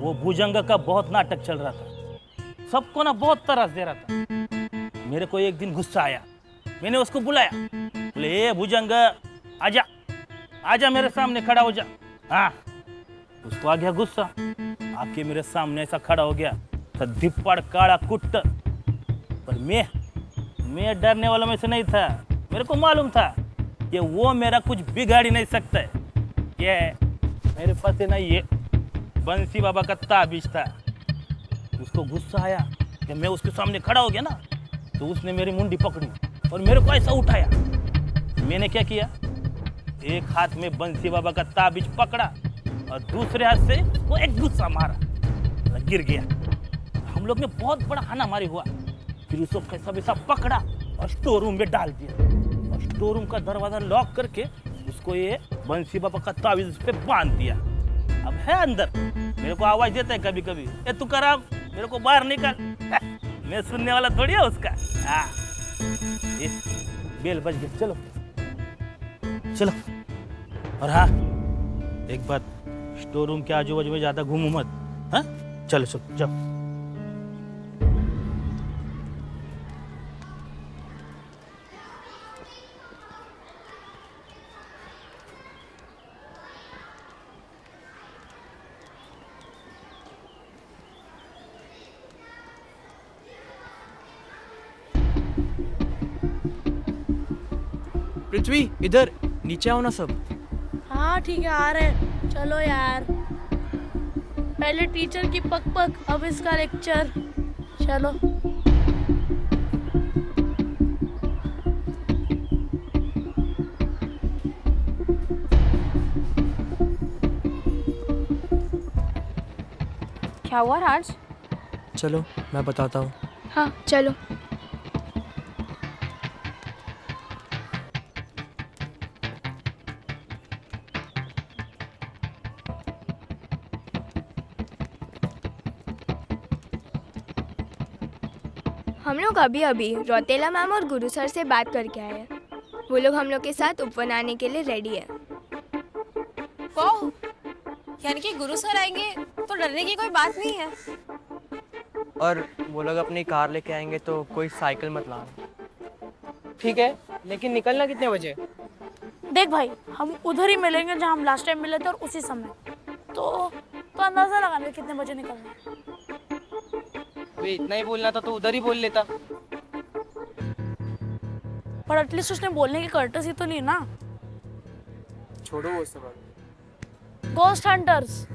वो भुजंग का बहुत नाटक चल रहा था, सबको ना बहुत तरस दे रहा था। मेरे को एक दिन गुस्सा आया, मैंने उसको बुलाया, बोले ए भुजंग आजा, आजा मेरे सामने खड़ा हो जा। हाँ, उसको आ गया गुस्सा, आके मेरे सामने ऐसा खड़ा हो गया, धिप्पड़ काला कुट्ट। पर मैं डरने वालों में से नहीं था। मेरे को मालूम था कि वो मेरा कुछ बिगाड़ ही नहीं सकता है। ये मेरे पास है ना, ये बंसी बाबा का ताबीज था। उसको गुस्सा आया कि मैं उसके सामने खड़ा हो गया ना, तो उसने मेरी मुंडी पकड़ी और मेरे को ऐसा उठाया। मैंने क्या किया, एक हाथ में बंसी बाबा का ताबीज पकड़ा और दूसरे हाथ से वो एक गुस्सा मारा, गिर गया। हम लोग में बहुत बड़ा हानामारी हुआ। फिर उसको कैसा वैसा पकड़ा और स्टोर रूम में डाल दिया, और स्टोर रूम का दरवाजा लॉक करके उसको ये बंसी बाबा का ताबीज पे बांध दिया। अब है अंदर, मेरे को आवाज देता है कभी कभी, ए तू कराम मेरे को बाहर निकाल। मैं सुनने वाला थोड़ी है उसका। हाँ, ये बेल बज गई, चलो चलो। और हाँ, एक बात, स्टोर रूम के आजू बाजू में ज्यादा घूमो मत। हाँ, चलो चलो चलो। पृथ्वी इधर नीचे आओ ना सब। हाँ ठीक है, आ रहे हैं। चलो यार, पहले टीचर की पक पक, अब इसका लेक्चर। चलो। क्या हुआ राज? चलो मैं बताता हूँ। हाँ चलो। हम लोग अभी अभी रौतेला मैम और गुरु सर से बात करके आए हैं। वो लोग हम लोग के साथ उपवन आने के लिए रेडी है। वाह, यानी कि गुरु सर आएंगे तो डरने की कोई बात नहीं है। और वो लोग अपनी कार लेके आएंगे तो कोई साइकिल मत लाना। ठीक है, लेकिन निकलना कितने बजे? देख भाई, हम उधर ही मिलेंगे जहाँ हम लास्ट टाइम मिले थे, और उसी समय। तो अंदाजा लगा ले कितने बजे निकलना है। वे इतना ही बोलना था तो उधर ही बोल लेता। पर एटलीस्ट उसने बोलने की कर्टसी तो ली ना। छोड़ो वो सब। गोस्ट हंटर्स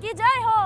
की जय हो।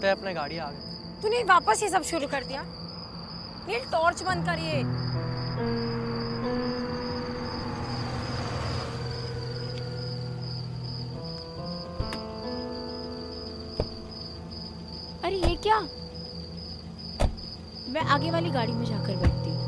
लगता है अपने गाड़ी आ गई। तूने वापस ये सब शुरू कर दिया। नील टॉर्च बंद करिए। अरे ये क्या? मैं आगे वाली गाड़ी में जाकर बैठती हूँ।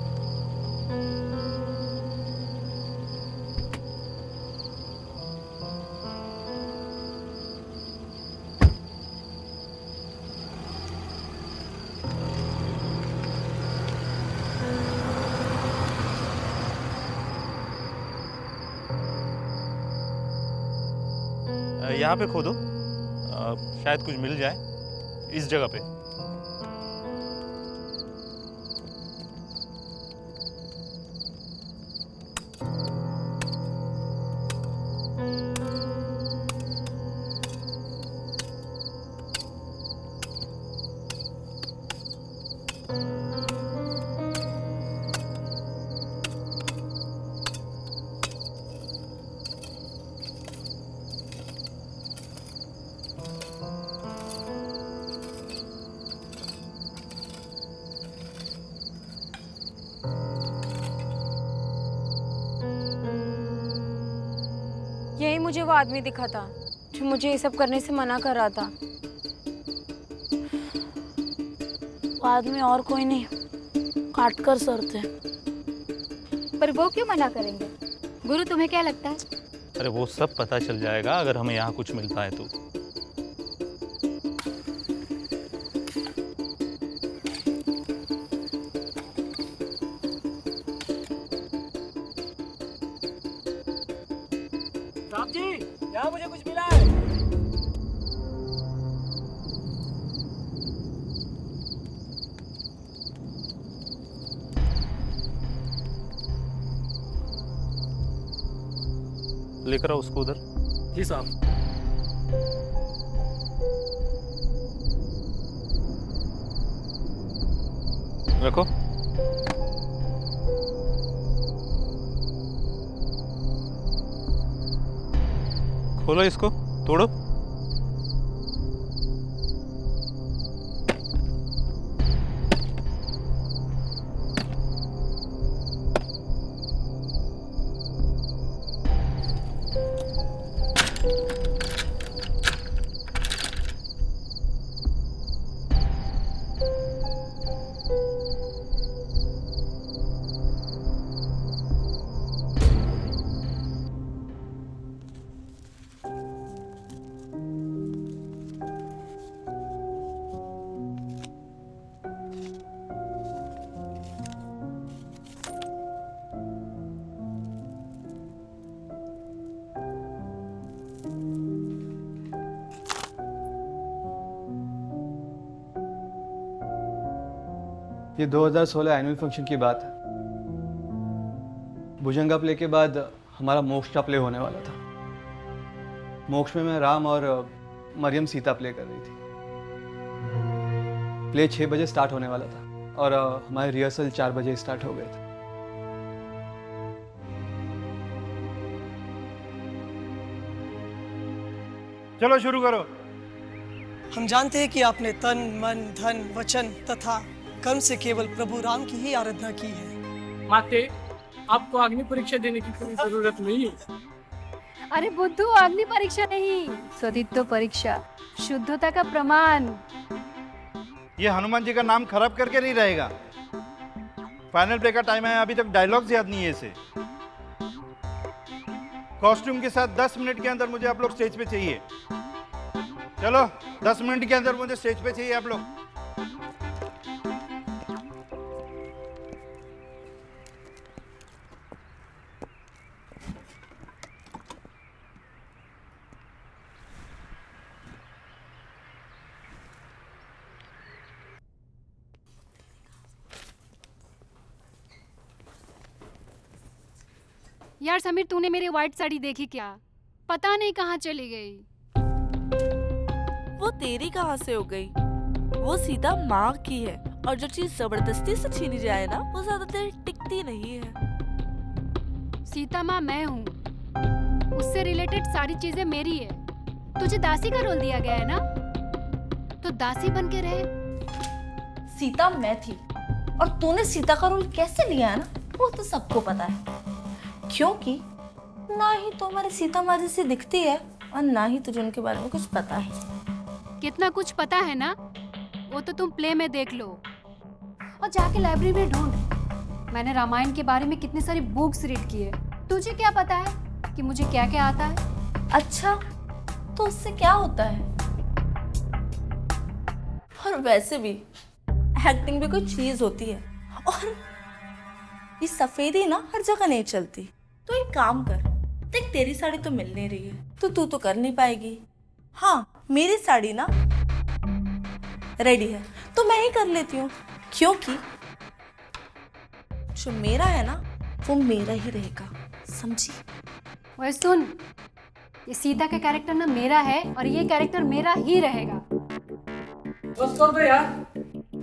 यहाँ पे खोदो, शायद कुछ मिल जाए इस जगह पे। यही मुझे वो आदमी दिखा था जो मुझे ये सब करने से मना कर रहा था। वो आदमी और कोई नहीं, काट कर सर थे। पर वो क्यों मना करेंगे? गुरु तुम्हें क्या लगता है? अरे वो सब पता चल जाएगा अगर हमें यहाँ कुछ मिलता है तो। साहब जी, यहाँ मुझे कुछ मिला है। लेकर आओ उसको उधर। जी साहब। रखो। खोलो इसको, तोड़ो। ये 2016 एनुअल फंक्शन की बात है। भुजंगा प्ले के बाद हमारा मोक्ष का प्ले होने वाला था। मोक्ष में मैं राम और मरियम सीता प्ले कर रही थी। प्ले 6 बजे स्टार्ट होने वाला था और हमारे रिहर्सल 4 बजे स्टार्ट हो गए थे। चलो शुरू करो। हम जानते हैं कि आपने तन मन धन वचन तथा कर्म से केवल प्रभु राम की ही आराधना की है। माते, आपको अग्नि परीक्षा देने की कोई जरूरत नहीं है। अरे बुद्धू, अग्नि परीक्षा नहीं, सतीत्व परीक्षा, शुद्धता का प्रमाण। ये हनुमान जी का नाम खराब करके नहीं रहेगा। फाइनल प्ले का टाइम है, अभी तक डायलॉग्स याद नहीं है इसे। कॉस्ट्यूम के साथ 10 मिनट के अंदर मुझे आप लोग स्टेज पे चाहिए। चलो 10 मिनट के अंदर मुझे स्टेज पे चाहिए आप लोग। यार समीर, तूने मेरी व्हाइट साड़ी देखी क्या? पता नहीं कहाँ चली गई। वो तेरी कहाँ से हो गई? वो सीता माँ की है और जो चीज जबरदस्ती से छीनी जाए ना, वो ज्यादा देर टिकती नहीं है। सीता माँ मैं हूँ, उससे रिलेटेड सारी चीजें मेरी है। तुझे दासी का रोल दिया गया है ना, तो तो दासी बन के रहे। सीता मैं थी और तूने सीता का रोल कैसे लिया है ना, वो तो सबको पता है। क्योंकि ना ही तो हमारी सीता माँ जैसी दिखती है और ना ही तुझे उनके बारे में कुछ पता है। कितना कुछ पता है ना, वो तो तुम प्ले में देख लो और जाके लाइब्रेरी में ढूंढ। मैंने रामायण के बारे में कितनी सारी बुक्स रीड की है। तुझे क्या पता है कि मुझे क्या क्या आता है? अच्छा, तो उससे क्या होता है? और वैसे भी एक्टिंग भी कोई चीज होती है, और ये सफेदी ना हर जगह नहीं चलती। तो एक काम कर, देख तेरी साड़ी तो मिल नहीं रही है तो तू तो कर नहीं पाएगी। हाँ, मेरी साड़ी ना रेडी है तो मैं ही कर लेती हूँ, क्योंकि जो मेरा है ना वो मेरा ही रहेगा, समझी? वह सुन, ये सीता का कैरेक्टर ना मेरा है और ये कैरेक्टर मेरा ही रहेगा। बस कर दो यार,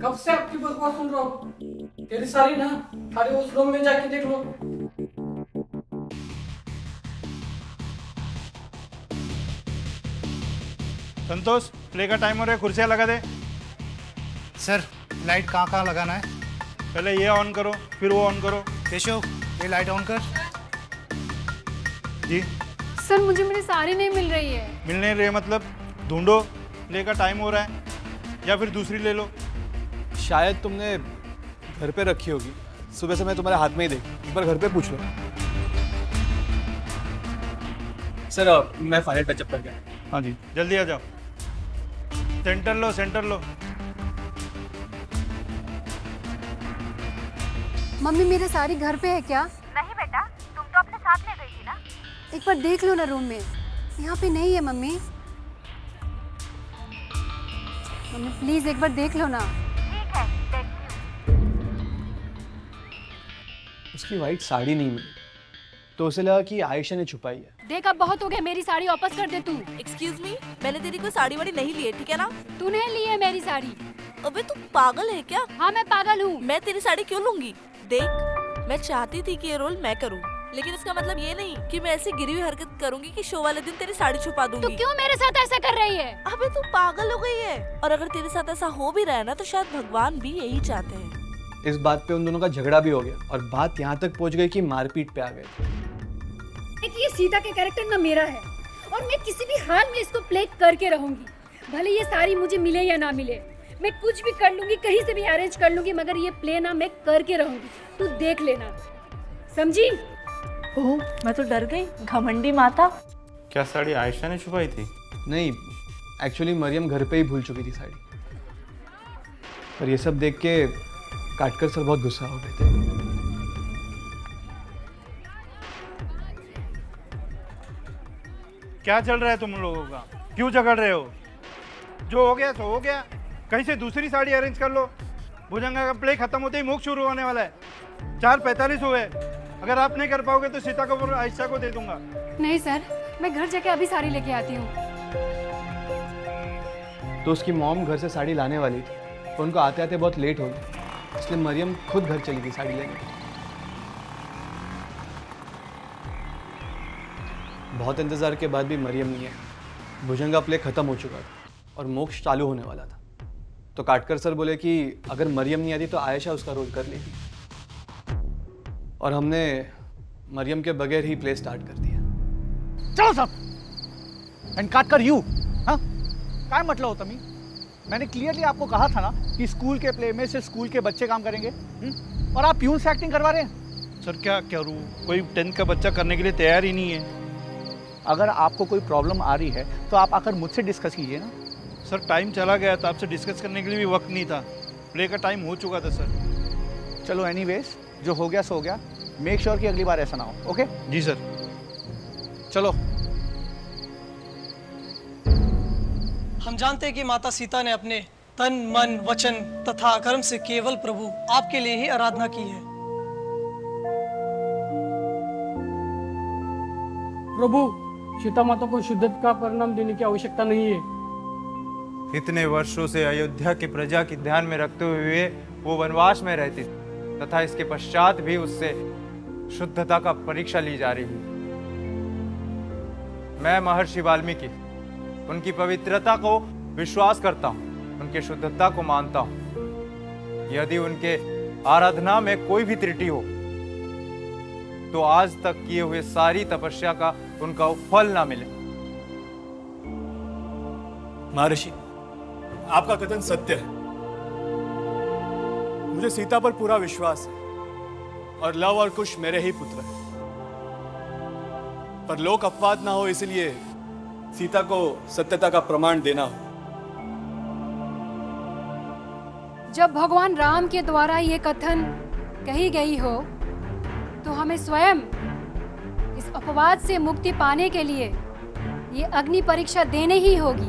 कब से आपकी बकवास सुन रहा हूँ। तेरी सारी ना खाली उस रूम में जाके देख लो। संतोष, प्ले का टाइम हो रहा है, कुर्सियाँ लगा दे। सर, लाइट कहाँ लगाना है? पहले ये ऑन करो, फिर वो ऑन करो। केशव, ये लाइट ऑन कर। जी सर, मुझे मेरी साड़ी नहीं मिल रही है। मिल नहीं रही मतलब? ढूंढो, प्ले का टाइम हो रहा है, या फिर दूसरी ले लो। शायद तुमने घर पे रखी होगी, सुबह से मैं तुम्हारे हाथ में ही देखी, एक बार घर पे पूछ लो। सर मैं फाइनल टचअप कर गया। हाँ जी, जल्दी आ जाओ। सेंटर लो, सेंटर लो। मम्मी, मेरी साड़ी घर पे है क्या? नहीं बेटा, तुम तो अपने साथ ले गई थी ना। एक बार देख लो ना रूम में, यहाँ पे नहीं है मम्मी। मम्मी प्लीज एक बार देख लो ना। ठीक है, देखती हूँ। उसकी वाइट साड़ी नहीं मिली तो उसे लगा कि आयशा ने छुपाई है। देख, अब बहुत हो गया, मेरी साड़ी वापस कर दे तू। एक्सक्यूज मी, मैंने तेरी कोई साड़ी वाड़ी नहीं ली है, ठीक है ना? तूने ली है मेरी साड़ी। अबे तू पागल है क्या? हाँ, मैं पागल हूँ। मैं तेरी साड़ी क्यों लूंगी? देख, मैं चाहती थी कि ये रोल मैं करूँ, लेकिन इसका मतलब ये नहीं कि मैं ऐसी गिरी हुई हरकत करूंगी कि शो वाले दिन तेरी साड़ी छुपा दूंगी। तू क्यों मेरे साथ ऐसा कर रही है? अबे तू पागल हो गई है। और अगर तेरे साथ ऐसा हो भी रहा है ना, तो शायद भगवान भी यही चाहते हैं। इस बात पे उन दोनों का झगड़ा भी हो गया और बात यहाँ तक पहुँच गई कि मारपीट पे आ गए। ये सीता के कैरेक्टर ना मेरा है और मैं किसी भी हाल में इसको प्ले करके रहूंगी, भले ये साड़ी मुझे मिले या ना मिले। मैं कुछ भी कर लूंगी, कहीं से भी अरेंज कर लूंगी, मगर ये प्ले ना मैं करके रहूंगी। तू देख लेना, समझी? ओह, मैं तो डर गई, घमंडी माता। क्या साड़ी आयशा ने छुपाई थी? नहीं, एक्चुअली मरियम घर पे ही भूल चुकी थी साड़ी। पर ये सब देख के काटकर सर बहुत गुस्सा हो गए थे। क्या चल रहा है तुम लोगों का? क्यों झगड़ रहे हो? जो हो गया सो हो गया, कहीं से दूसरी साड़ी अरेंज कर लो। भुजंगा का प्ले खत्म होते ही मुख शुरू होने वाला है। 4:45 हुए, अगर आप नहीं कर पाओगे तो सीता को और आयशा को दे दूंगा। नहीं सर, मैं घर जाके अभी साड़ी लेके आती हूँ। तो उसकी मॉम घर से साड़ी लाने वाली थी, तो उनको आते आते बहुत लेट हो गई, इसलिए मरियम खुद घर चली गई साड़ी लेने। बहुत इंतज़ार के बाद भी मरियम नहीं है। भुजंगा प्ले ख़त्म हो चुका था और मोक्ष चालू होने वाला था, तो काटकर सर बोले कि अगर मरियम नहीं आती तो आयशा उसका रोल कर लेगी, और हमने मरियम के बगैर ही प्ले स्टार्ट कर दिया। चलो सब एंड काट कर यू। हाँ, क्या मतलब होता मी? मैंने क्लियरली आपको कहा था ना कि स्कूल के प्ले में सिर्फ स्कूल के बच्चे काम करेंगे, और आप प्यून से एक्टिंग करवा रहे हैं। सर क्या करूँ, कोई 10th का बच्चा करने के लिए तैयार ही नहीं है। अगर आपको कोई प्रॉब्लम आ रही है तो आप आकर मुझसे डिस्कस कीजिए ना। सर टाइम चला गया था, आपसे डिस्कस करने के लिए भी वक्त नहीं था। प्ले का टाइम हो चुका था सर। चलो एनीवेज, जो हो गया सो हो गया। मेक श्योर कि अगली बार ऐसा ना हो। ओके जी सर। चलो। हम जानते हैं कि माता सीता ने अपने तन मन वचन तथा कर्म से केवल प्रभु आपके लिए ही आराधना की है। प्रभु, सीता माता को शुद्धता का परिणाम देने की आवश्यकता नहीं है। इतने वर्षों से अयोध्या की प्रजा की ध्यान में रखते हुए वो वनवास में रहती थी, तथा इसके पश्चात भी उससे शुद्धता का परीक्षा ली जा रही है। मैं महर्षि वाल्मीकि उनकी पवित्रता को विश्वास करता हूँ उनके शुद्धता को मानता हूं। यदि उनके आराधना में कोई भी त्रुटि हो तो आज तक किए हुए सारी तपस्या का उनका फल ना मिले। महर्षि, आपका कथन सत्य है। मुझे सीता पर पूरा विश्वास है और लव और कुश मेरे ही पुत्र हैं। पर लोक अपवाद ना हो इसलिए सीता को सत्यता का प्रमाण देना हो। जब भगवान राम के द्वारा ये कथन कही गई हो तो हमें स्वयं इस अपवाद से मुक्ति पाने के लिए ये अग्नि परीक्षा देनी ही होगी।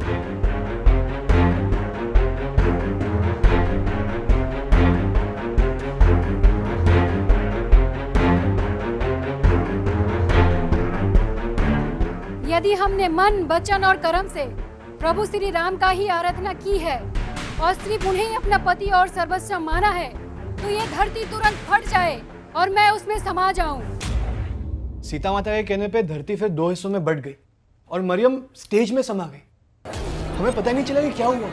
यदि हमने मन, वचन और कर्म से प्रभु श्री राम का ही आराधना की है और सिर्फ उन्हें अपना पति और सर्वस्व माना है तो ये धरती तुरंत फट जाए और मैं उसमें समा जाऊं। सीता माता के कहने पे धरती फिर दो हिस्सों में बट गई और मरियम स्टेज में समा गई। हमें पता नहीं चला कि क्या हुआ।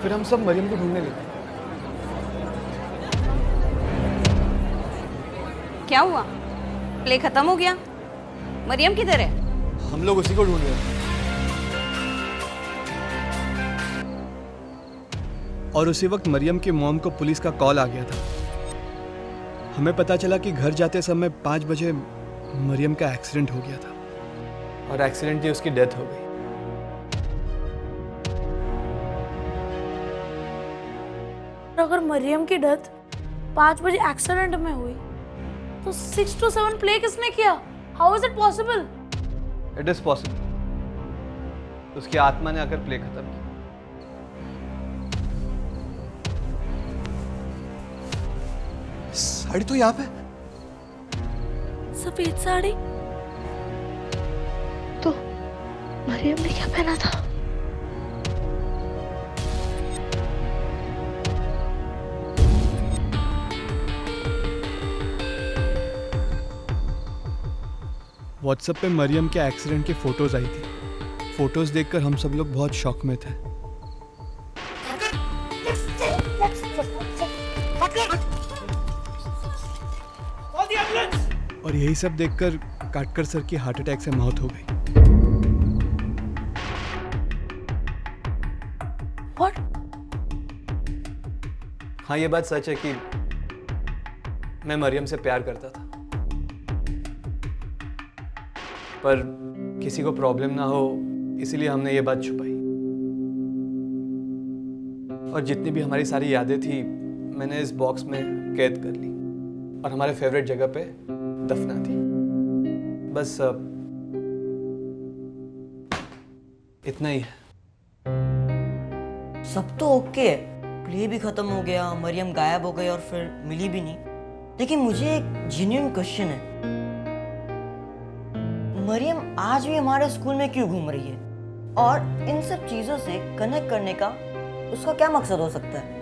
फिर हम सब मरियम को ढूंढने लगे। क्या हुआ? प्ले खत्म हो गया? मरियम किधर है? हम लोग उसी को ढूंढ रहे हैं। और उसी वक्त मरियम की मॉम को पुलिस का कॉल आ गया था। हमें पता चला कि घर जाते समय 5 बजे मरियम का एक्सीडेंट हो गया था और एक्सीडेंट ही उसकी डेथ हो गई। अगर मरियम की डेथ 5 बजे एक्सीडेंट में हुई तो 6 to 7 प्ले किसने किया? How is it possible? It is possible. उसकी आत्मा ने आकर प्ले खत्म किया। साड़ी तो यहाँ पे। सफेद साड़ी तो मरियम ने क्या पहना था? व्हाट्सएप पे मरियम के एक्सीडेंट की फोटोज आई थी। फोटोज देखकर हम सब लोग बहुत शॉक में थे। और यही सब देखकर काटकर सर की हार्ट अटैक से मौत हो गई। What? हाँ, ये बात सच है कि मैं मरियम से प्यार करता था, पर किसी को प्रॉब्लम ना हो इसीलिए हमने ये बात छुपाई। और जितनी भी हमारी सारी यादें थी मैंने इस बॉक्स में कैद कर ली और हमारे फेवरेट जगह पे दफना दी। बस इतना ही है। सब तो ओके है, प्ले भी खत्म हो गया, मरियम गायब हो गई और फिर मिली भी नहीं। लेकिन मुझे एक जेन्युइन क्वेश्चन है, मरियम आज भी हमारे स्कूल में क्यों घूम रही है? और इन सब चीजों से कनेक्ट करने का उसका क्या मकसद हो सकता है?